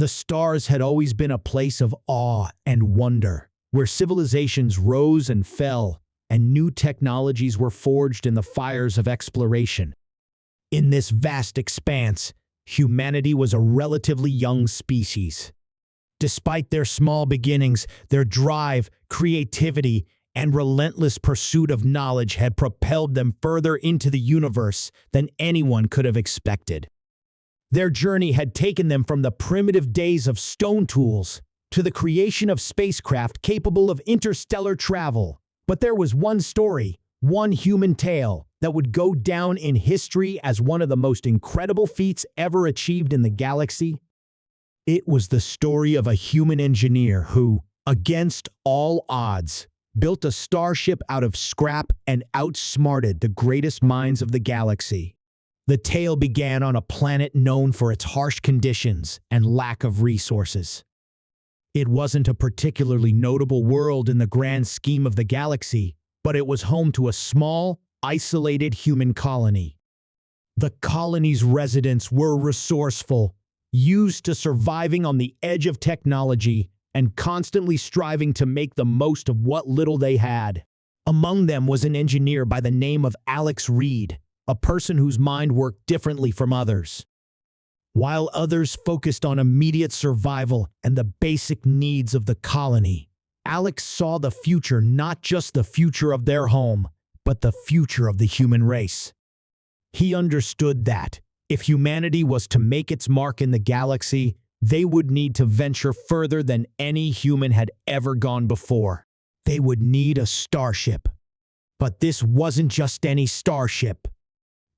The stars had always been a place of awe and wonder, where civilizations rose and fell, and new technologies were forged in the fires of exploration. In this vast expanse, humanity was a relatively young species. Despite their small beginnings, their drive, creativity, and relentless pursuit of knowledge had propelled them further into the universe than anyone could have expected. Their journey had taken them from the primitive days of stone tools to the creation of spacecraft capable of interstellar travel. But there was one story, one human tale, that would go down in history as one of the most incredible feats ever achieved in the galaxy. It was the story of a human engineer who, against all odds, built a starship out of scrap and outsmarted the greatest minds of the galaxy. The tale began on a planet known for its harsh conditions and lack of resources. It wasn't a particularly notable world in the grand scheme of the galaxy, but it was home to a small, isolated human colony. The colony's residents were resourceful, used to surviving on the edge of technology, and constantly striving to make the most of what little they had. Among them was an engineer by the name of Alex Reed, a person whose mind worked differently from others. While others focused on immediate survival and the basic needs of the colony, Alex saw the future, not just the future of their home, but the future of the human race. He understood that, if humanity was to make its mark in the galaxy, they would need to venture further than any human had ever gone before. They would need a starship. But this wasn't just any starship.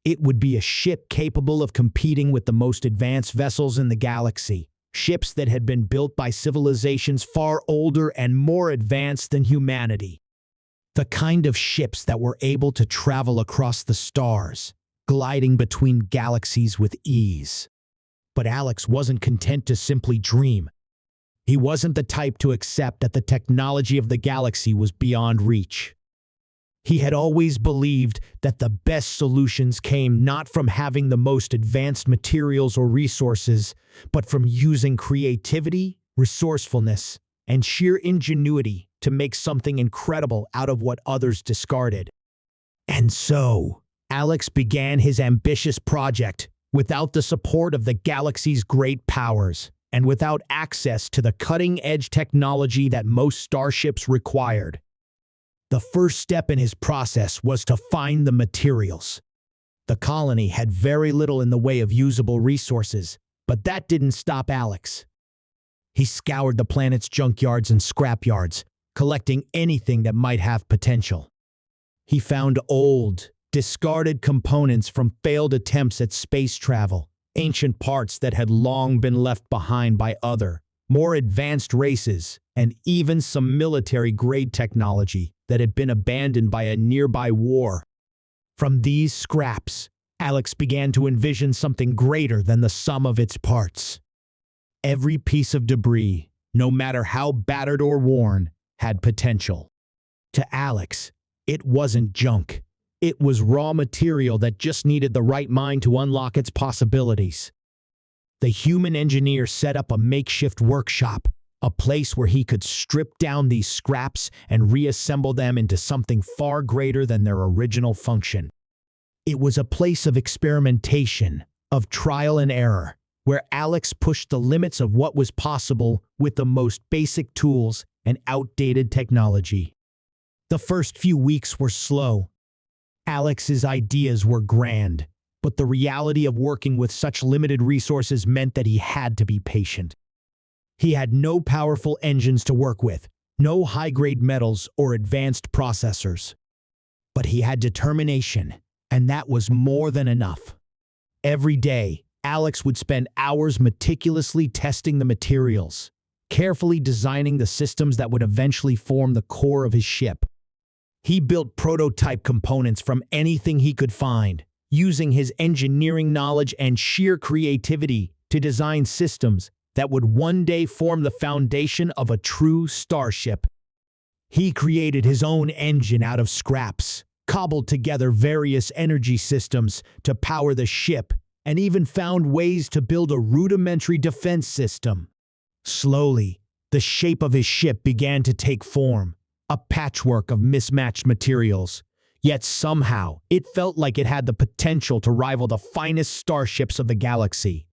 It would be a ship capable of competing with the most advanced vessels in the galaxy, ships that had been built by civilizations far older and more advanced than humanity. The kind of ships that were able to travel across the stars, gliding between galaxies with ease. But Alex wasn't content to simply dream. He wasn't the type to accept that the technology of the galaxy was beyond reach. He had always believed that the best solutions came not from having the most advanced materials or resources, but from using creativity, resourcefulness, and sheer ingenuity to make something incredible out of what others discarded. And so, Alex began his ambitious project without the support of the galaxy's great powers and without access to the cutting-edge technology that most starships required. The first step in his process was to find the materials. The colony had very little in the way of usable resources, but that didn't stop Alex. He scoured the planet's junkyards and scrapyards, collecting anything that might have potential. He found old, discarded components from failed attempts at space travel, ancient parts that had long been left behind by other, more advanced races, and even some military-grade technology that had been abandoned by a nearby war. From these scraps, Alex began to envision something greater than the sum of its parts. Every piece of debris, no matter how battered or worn, had potential. To Alex, it wasn't junk. It was raw material that just needed the right mind to unlock its possibilities. The human engineer set up a makeshift workshop, a place where he could strip down these scraps and reassemble them into something far greater than their original function. It was a place of experimentation, of trial and error, where Alex pushed the limits of what was possible with the most basic tools and outdated technology. The first few weeks were slow. Alex's ideas were grand, but the reality of working with such limited resources meant that he had to be patient. He had no powerful engines to work with, no high-grade metals or advanced processors. But he had determination, and that was more than enough. Every day, Alex would spend hours meticulously testing the materials, carefully designing the systems that would eventually form the core of his ship. He built prototype components from anything he could find, using his engineering knowledge and sheer creativity to design systems that would one day form the foundation of a true starship. He created his own engine out of scraps, cobbled together various energy systems to power the ship, and even found ways to build a rudimentary defense system. Slowly, the shape of his ship began to take form, a patchwork of mismatched materials. Yet somehow, it felt like it had the potential to rival the finest starships of the galaxy.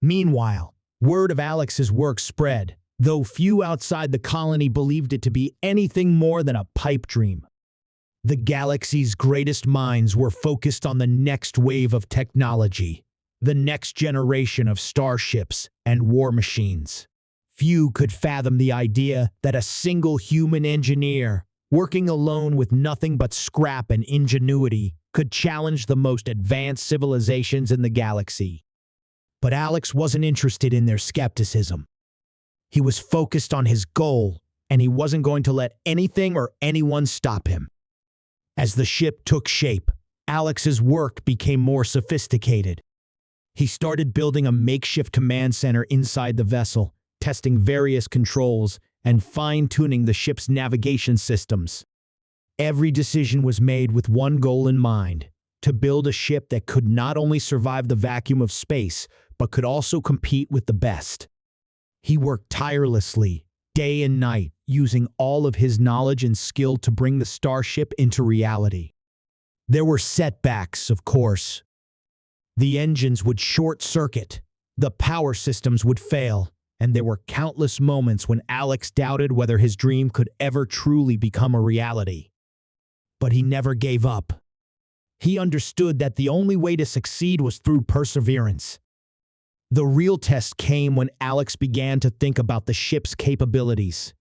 Meanwhile, word of Alex's work spread, though few outside the colony believed it to be anything more than a pipe dream. The galaxy's greatest minds were focused on the next wave of technology, the next generation of starships and war machines. Few could fathom the idea that a single human engineer, working alone with nothing but scrap and ingenuity, could challenge the most advanced civilizations in the galaxy. But Alex wasn't interested in their skepticism. He was focused on his goal, and he wasn't going to let anything or anyone stop him. As the ship took shape, Alex's work became more sophisticated. He started building a makeshift command center inside the vessel, testing various controls and fine-tuning the ship's navigation systems. Every decision was made with one goal in mind: to build a ship that could not only survive the vacuum of space, but could also compete with the best. He worked tirelessly, day and night, using all of his knowledge and skill to bring the Starship into reality. There were setbacks, of course. The engines would short-circuit, the power systems would fail, and there were countless moments when Alex doubted whether his dream could ever truly become a reality. But he never gave up. He understood that the only way to succeed was through perseverance. The real test came when Alex began to think about the ship's capabilities.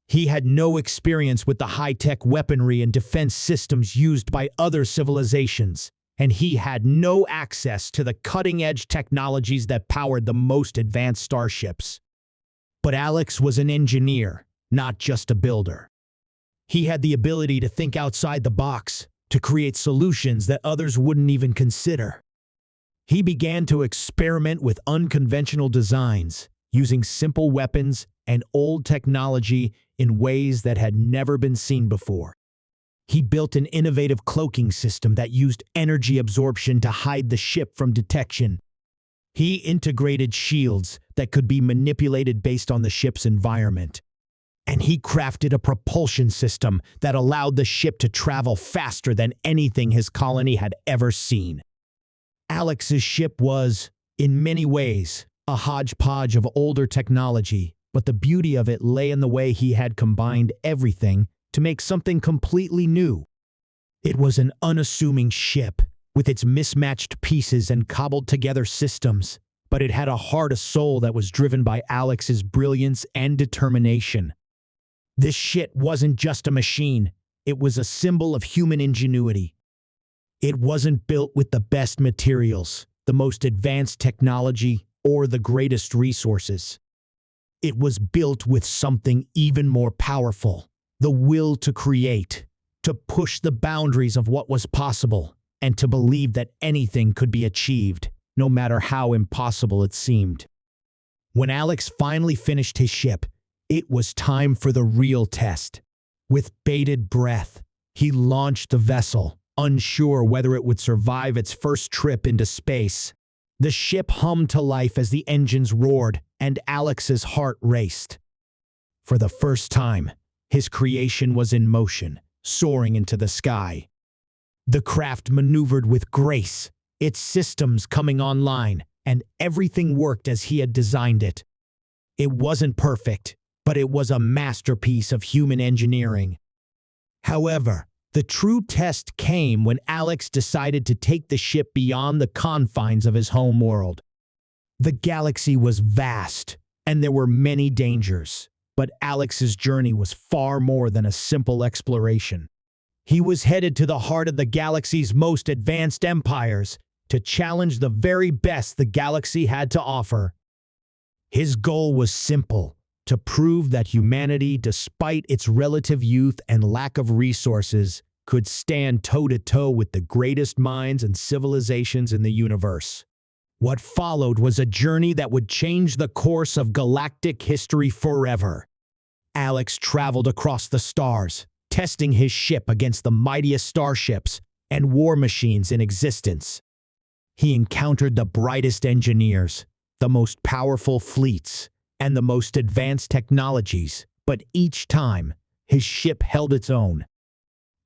He had no experience with the high-tech weaponry and defense systems used by other civilizations, and he had no access to the cutting-edge technologies that powered the most advanced starships. But Alex was an engineer, not just a builder. He had the ability to think outside the box, to create solutions that others wouldn't even consider. He began to experiment with unconventional designs, using simple weapons and old technology in ways that had never been seen before. He built an innovative cloaking system that used energy absorption to hide the ship from detection. He integrated shields that could be manipulated based on the ship's environment. And he crafted a propulsion system that allowed the ship to travel faster than anything his colony had ever seen. Alex's ship was, in many ways, a hodgepodge of older technology, but the beauty of it lay in the way he had combined everything to make something completely new. It was an unassuming ship, with its mismatched pieces and cobbled-together systems, but it had a heart of soul that was driven by Alex's brilliance and determination. This ship wasn't just a machine, it was a symbol of human ingenuity. It wasn't built with the best materials, the most advanced technology, or the greatest resources. It was built with something even more powerful: the will to create, to push the boundaries of what was possible, and to believe that anything could be achieved, no matter how impossible it seemed. When Alex finally finished his ship, it was time for the real test. With bated breath, he launched the vessel, unsure whether it would survive its first trip into space. The ship hummed to life as the engines roared, and Alex's heart raced. For the first time, his creation was in motion, soaring into the sky. The craft maneuvered with grace, its systems coming online, and everything worked as he had designed it. It wasn't perfect, but it was a masterpiece of human engineering. However, the true test came when Alex decided to take the ship beyond the confines of his home world. The galaxy was vast, and there were many dangers, but Alex's journey was far more than a simple exploration. He was headed to the heart of the galaxy's most advanced empires to challenge the very best the galaxy had to offer. His goal was simple: to prove that humanity, despite its relative youth and lack of resources, could stand toe-to-toe with the greatest minds and civilizations in the universe. What followed was a journey that would change the course of galactic history forever. Alex traveled across the stars, testing his ship against the mightiest starships and war machines in existence. He encountered the brightest engineers, the most powerful fleets, and the most advanced technologies, but each time, his ship held its own.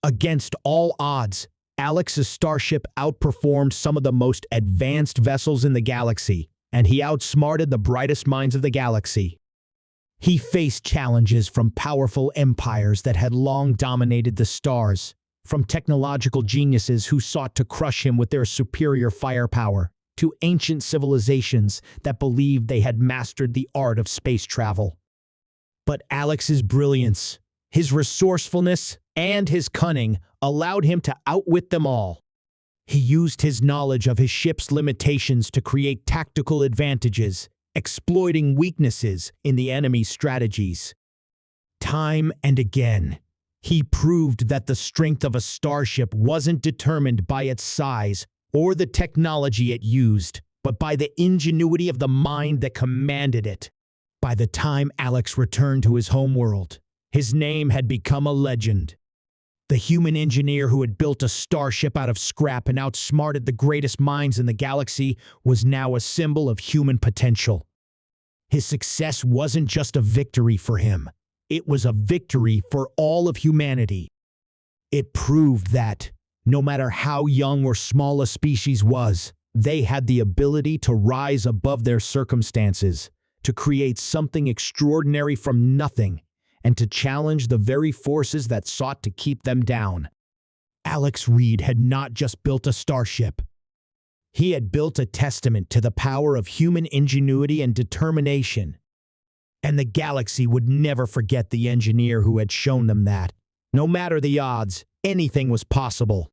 Against all odds, Alex's Starship outperformed some of the most advanced vessels in the galaxy, and he outsmarted the brightest minds of the galaxy. He faced challenges from powerful empires that had long dominated the stars, from technological geniuses who sought to crush him with their superior firepower, to ancient civilizations that believed they had mastered the art of space travel. But Alex's brilliance, his resourcefulness, and his cunning allowed him to outwit them all. He used his knowledge of his ship's limitations to create tactical advantages, exploiting weaknesses in the enemy's strategies. Time and again, he proved that the strength of a starship wasn't determined by its size or the technology it used, but by the ingenuity of the mind that commanded it. By the time Alex returned to his homeworld, his name had become a legend. The human engineer who had built a starship out of scrap and outsmarted the greatest minds in the galaxy was now a symbol of human potential. His success wasn't just a victory for him. It was a victory for all of humanity. It proved that, no matter how young or small a species was, they had the ability to rise above their circumstances, to create something extraordinary from nothing, and to challenge the very forces that sought to keep them down. Alex Reed had not just built a starship. He had built a testament to the power of human ingenuity and determination. And the galaxy would never forget the engineer who had shown them that, no matter the odds, anything was possible.